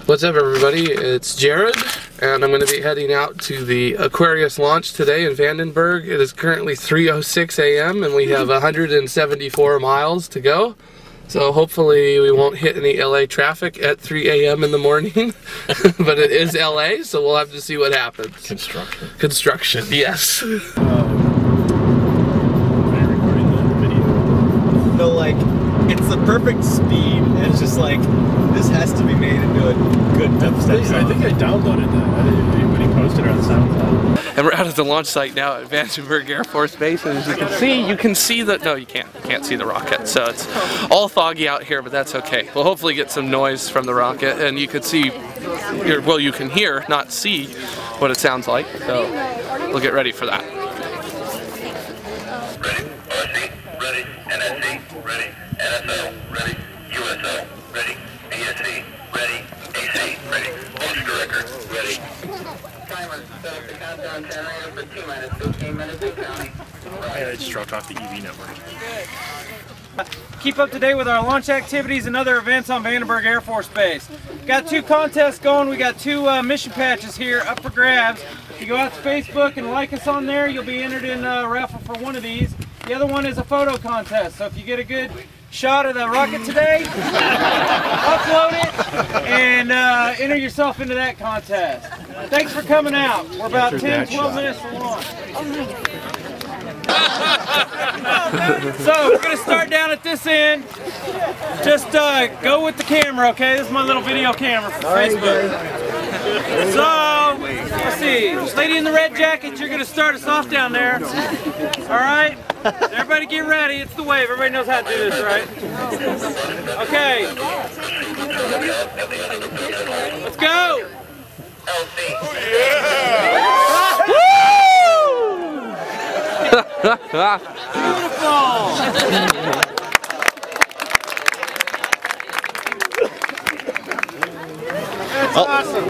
What's up everybody, it's Jared, and I'm going to be heading out to the Aquarius launch today in Vandenberg. It is currently 3:06 a.m. and we have 174 miles to go. So hopefully we won't hit any LA traffic at 3 a.m. in the morning, but it is LA, so we'll have to see what happens. Construction. Construction, yes. Are you recording the video? No, like, it's the perfect speed, and it's just like, this has to be made into a good dubstep song. I think I downloaded that. Anybody posted it on SoundCloud. And we're out at the launch site now at Vandenberg Air Force Base, and as you can see that, no, you can't see the rocket, so it's all foggy out here, but that's okay. We'll hopefully get some noise from the rocket, and you could see, well, you can hear, not see what it sounds like, so we'll get ready for that. Ready, RC, ready, NSC, ready, NSO, ready, USO, ready, BSC, ready, AC, ready, launch director, ready. Timer, set the countdown generator for T-minus 15 minutes in counting. I just dropped off the EV network. Keep up to date with our launch activities and other events on Vandenberg Air Force Base. Got 2 contests going. We got 2 mission patches here up for grabs. If you go out to Facebook and like us on there, you'll be entered in a raffle for one of these. The other one is a photo contest. So if you get a good shot of the rocket today, upload it and enter yourself into that contest. Thanks for coming out. We're about 10-12 minutes for launch. So we're going to start down at this end. Just go with the camera, okay? This is my little video camera for Facebook. So, let's see. Lady in the red jacket, you're going to start us off down there. Alright? Everybody get ready. It's the wave. Everybody knows how to do this, right? Okay. Let's go! Beautiful! That's awesome!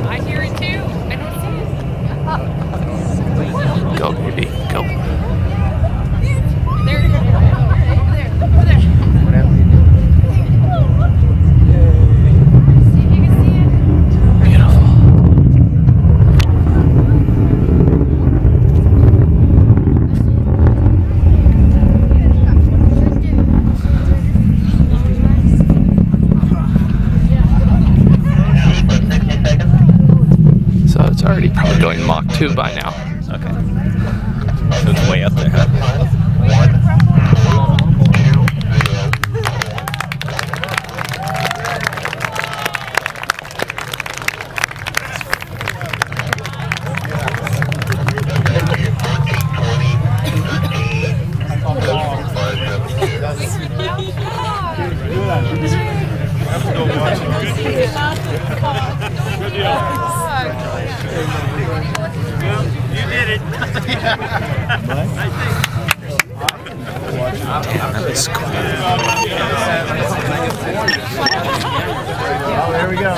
I hear it too. I don't see it. Go, baby, go. There you go. Over there. Over there. See if you can see it. Beautiful. So it's already probably going Mach 2 by now. Okay. So it's way up there, huh? Good deal. You did it! That was cool. Oh, there we go.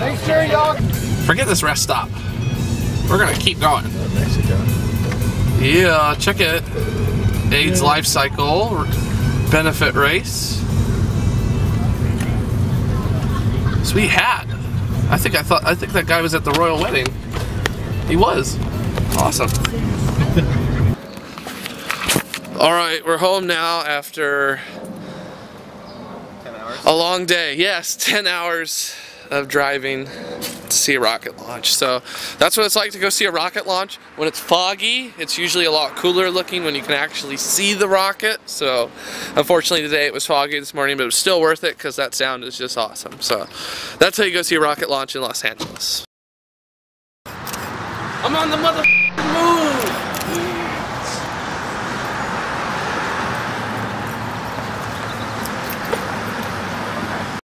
Make sure y'all... Forget this rest stop. We're gonna keep going. Mexico. Yeah, check it. AIDS life cycle, benefit race. Sweet hat. I think that guy was at the royal wedding. He was. Awesome. All right, we're home now after 10 hours? a long day. Yes, 10 hours of driving to see a rocket launch. So that's what it's like to go see a rocket launch. When it's foggy, it's usually a lot cooler looking when you can actually see the rocket. So unfortunately today it was foggy this morning, but it was still worth it because that sound is just awesome. So that's how you go see a rocket launch in Los Angeles. I'm on the mother move!